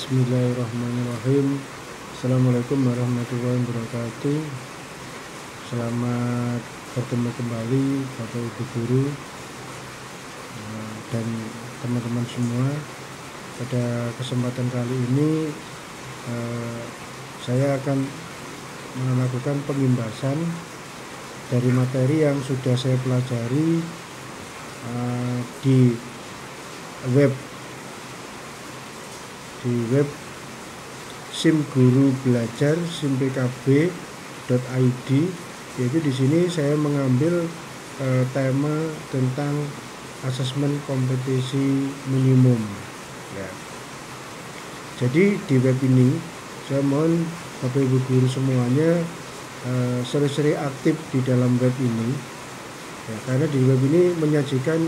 Bismillahirrahmanirrahim. Assalamualaikum warahmatullahi wabarakatuh. Selamat bertemu kembali Bapak Ibu Guru dan teman-teman semua. Pada kesempatan kali ini saya akan melakukan pengimbasan dari materi yang sudah saya pelajari di web SIM Guru Belajar simpkb.id, yaitu di sini saya mengambil tema tentang asesmen kompetisi minimum. Ya. Jadi di web ini saya mohon Bapak Ibu Guru semuanya sering-sering aktif di dalam web ini, ya, karena di web ini menyajikan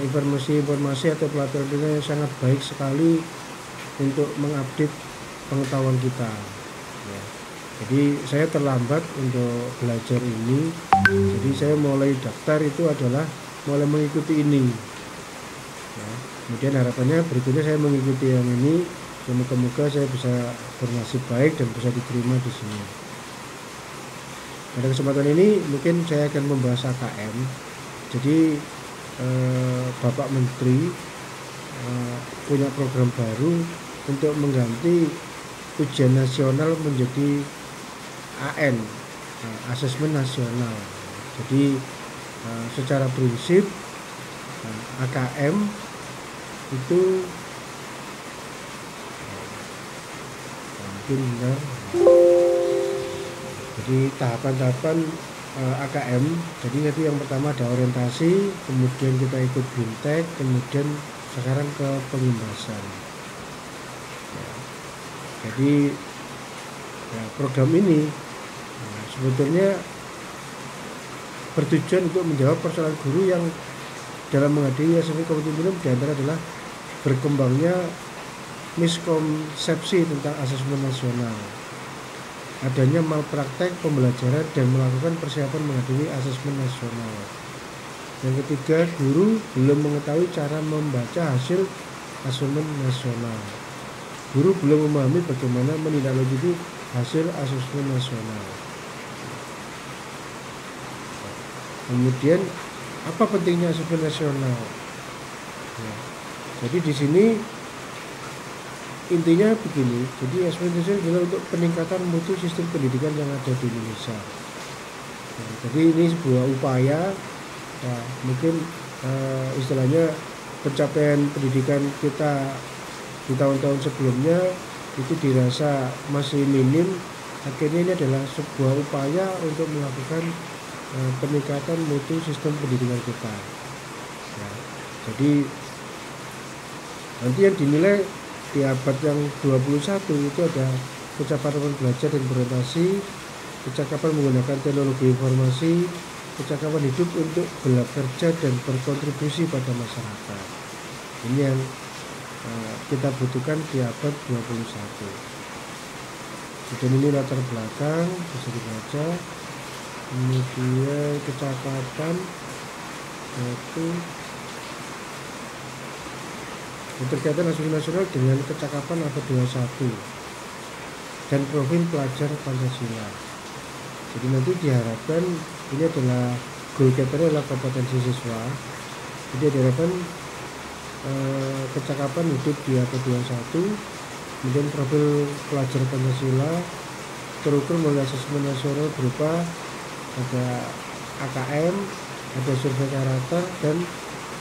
informasi-informasi atau pelajaran yang sangat baik sekali untuk mengupdate pengetahuan kita, ya. Jadi saya terlambat untuk belajar ini, jadi saya mulai daftar itu adalah mulai mengikuti ini, ya. Kemudian harapannya berikutnya saya mengikuti yang ini, semoga saya bisa bernasib baik dan bisa diterima di sini. Pada kesempatan ini mungkin saya akan membahas AKM. Jadi Bapak Menteri punya program baru untuk mengganti ujian nasional menjadi AN, asesmen nasional. Jadi secara prinsip AKM itu mungkin benar. Jadi tahapan-tahapan AKM. Jadi nanti yang pertama ada orientasi, kemudian kita ikut bintek, kemudian sekarang ke pengimbasan. Jadi program ini sebetulnya bertujuan untuk menjawab persoalan guru yang dalam menghadapi asesmen kompetisi minimum diantara adalah berkembangnya miskonsepsi tentang asesmen nasional, adanya malpraktek pembelajaran dan melakukan persiapan menghadapi asesmen nasional. Yang ketiga, guru belum mengetahui cara membaca hasil asesmen nasional. Guru belum memahami bagaimana menindaklanjuti hasil asesmen nasional. Kemudian, apa pentingnya asesmen nasional? Ya. Jadi di sini intinya begini. Jadi asesmen nasional adalah untuk peningkatan mutu sistem pendidikan yang ada di Indonesia. Nah, jadi ini sebuah upaya, ya, mungkin istilahnya pencapaian pendidikan kita di tahun-tahun sebelumnya itu dirasa masih minim. Akhirnya ini adalah sebuah upaya untuk melakukan peningkatan mutu sistem pendidikan kita, ya. Jadi nanti yang dinilai di abad yang 21 itu ada kecakapan belajar dan berorientasi, kecakapan menggunakan teknologi informasi, kecakapan hidup untuk bekerja dan berkontribusi pada masyarakat. Ini yang kita butuhkan di abad 21. Kemudian ini latar belakang bisa dibaca. Kemudian kecakapan itu berkaitan asesmen nasional dengan kecakapan abad 21 dan profil pelajar Pancasila. Jadi nanti diharapkan ini adalah goal kriteria adalah kompetensi siswa. Jadi diharapkan kecakapan hidup di abad 21, kemudian profil pelajar Pancasila terukur melalui asesmen nasional berupa ada AKM, ada survei karakter dan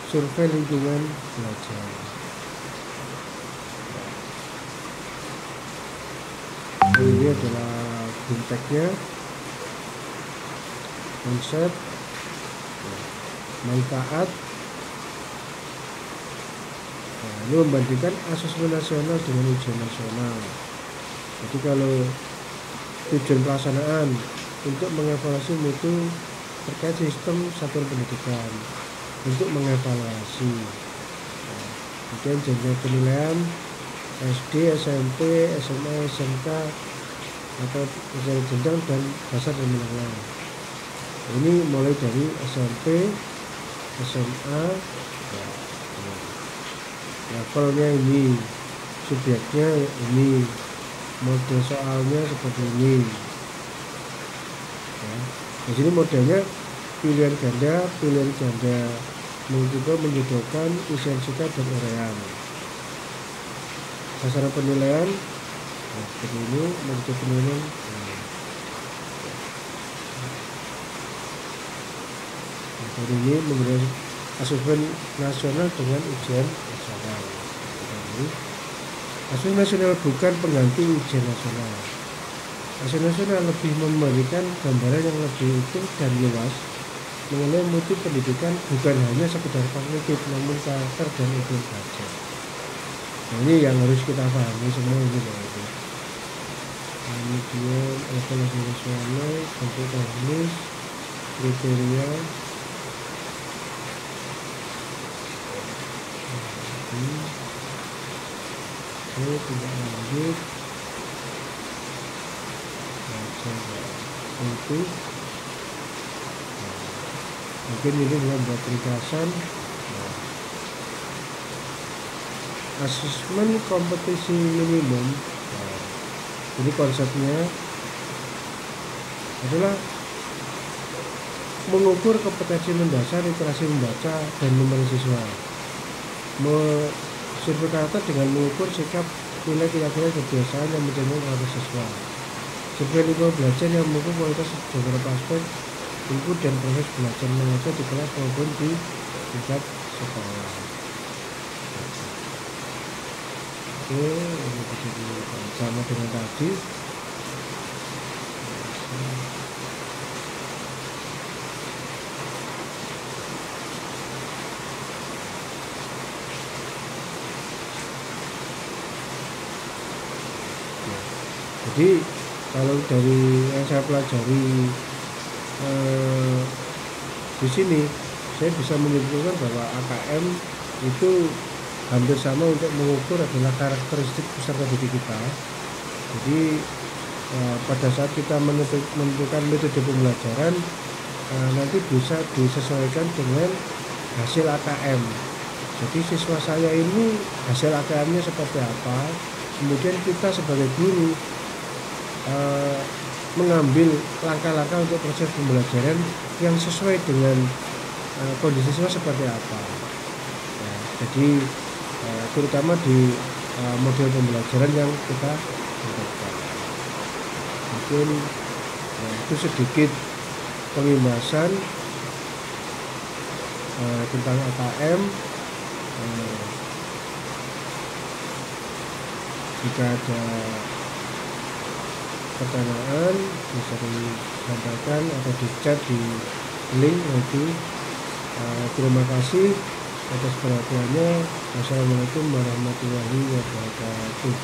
survei lingkungan belajar. Ini adalah binteknya, konsep, manfaat. Ini membandingkan asesmen nasional dengan ujian nasional. Jadi kalau tujuan pelaksanaan untuk mengevaluasi mutu terkait sistem satuan pendidikan, untuk mengevaluasi, kemudian jenjang penilaian SD, SMP, SMA, SMK atau jenjang dan dasar dan menengah. Ini mulai dari SMP, SMA, levelnya ini subjeknya ini, model soalnya seperti ini ya. Di sini modelnya pilihan ganda mencoba menyediakan isian singkat dan uraian. Sasaran penilaian seperti ini, metode penilaian hari ini menggunakan asesmen nasional dengan ujian nasional. Asesmen nasional bukan pengganti ujian nasional. Asesmen nasional lebih memberikan gambaran yang lebih utuh dan luas mengenai mutu pendidikan, bukan hanya sekedar kognitif namun karakter dan etika belajar. Nah, ini yang harus kita pahami semua ini Bapak. Kemudian evaluasi nasional, bentuk teknis, kriteria, tidak lanjut, itu mungkin ini buat ringkasan. Asesmen kompetisi minimum, jadi konsepnya adalah mengukur kompetensi mendasar, literasi membaca dan numerasi siswa. Survei karakter dengan mengukur sikap, nilai, kira-kira kebiasaan yang mencerminkan karakter siswa. Survei lingkungan belajar yang mengukur kualitas beberapa aspek input dan proses belajar mengajar di kelas maupun di tingkat sekolah. Oke, ini sama dengan tadi. Jadi kalau dari yang saya pelajari di sini, saya bisa menyimpulkan bahwa AKM itu hampir sama untuk mengukur adalah karakteristik peserta didik kita. Jadi pada saat kita menentukan metode pembelajaran, nanti bisa disesuaikan dengan hasil AKM. Jadi siswa saya ini hasil AKM-nya seperti apa, kemudian kita sebagai guru mengambil langkah-langkah untuk proses pembelajaran yang sesuai dengan kondisi siswa seperti apa. Nah, jadi terutama di model pembelajaran yang kita lakukan. Mungkin itu sedikit pengibasan tentang AKM. Jika ada pertanyaan bisa disampaikan atau di chat di link nanti. Terima kasih atas perhatiannya. Wassalamualaikum warahmatullahi wabarakatuh.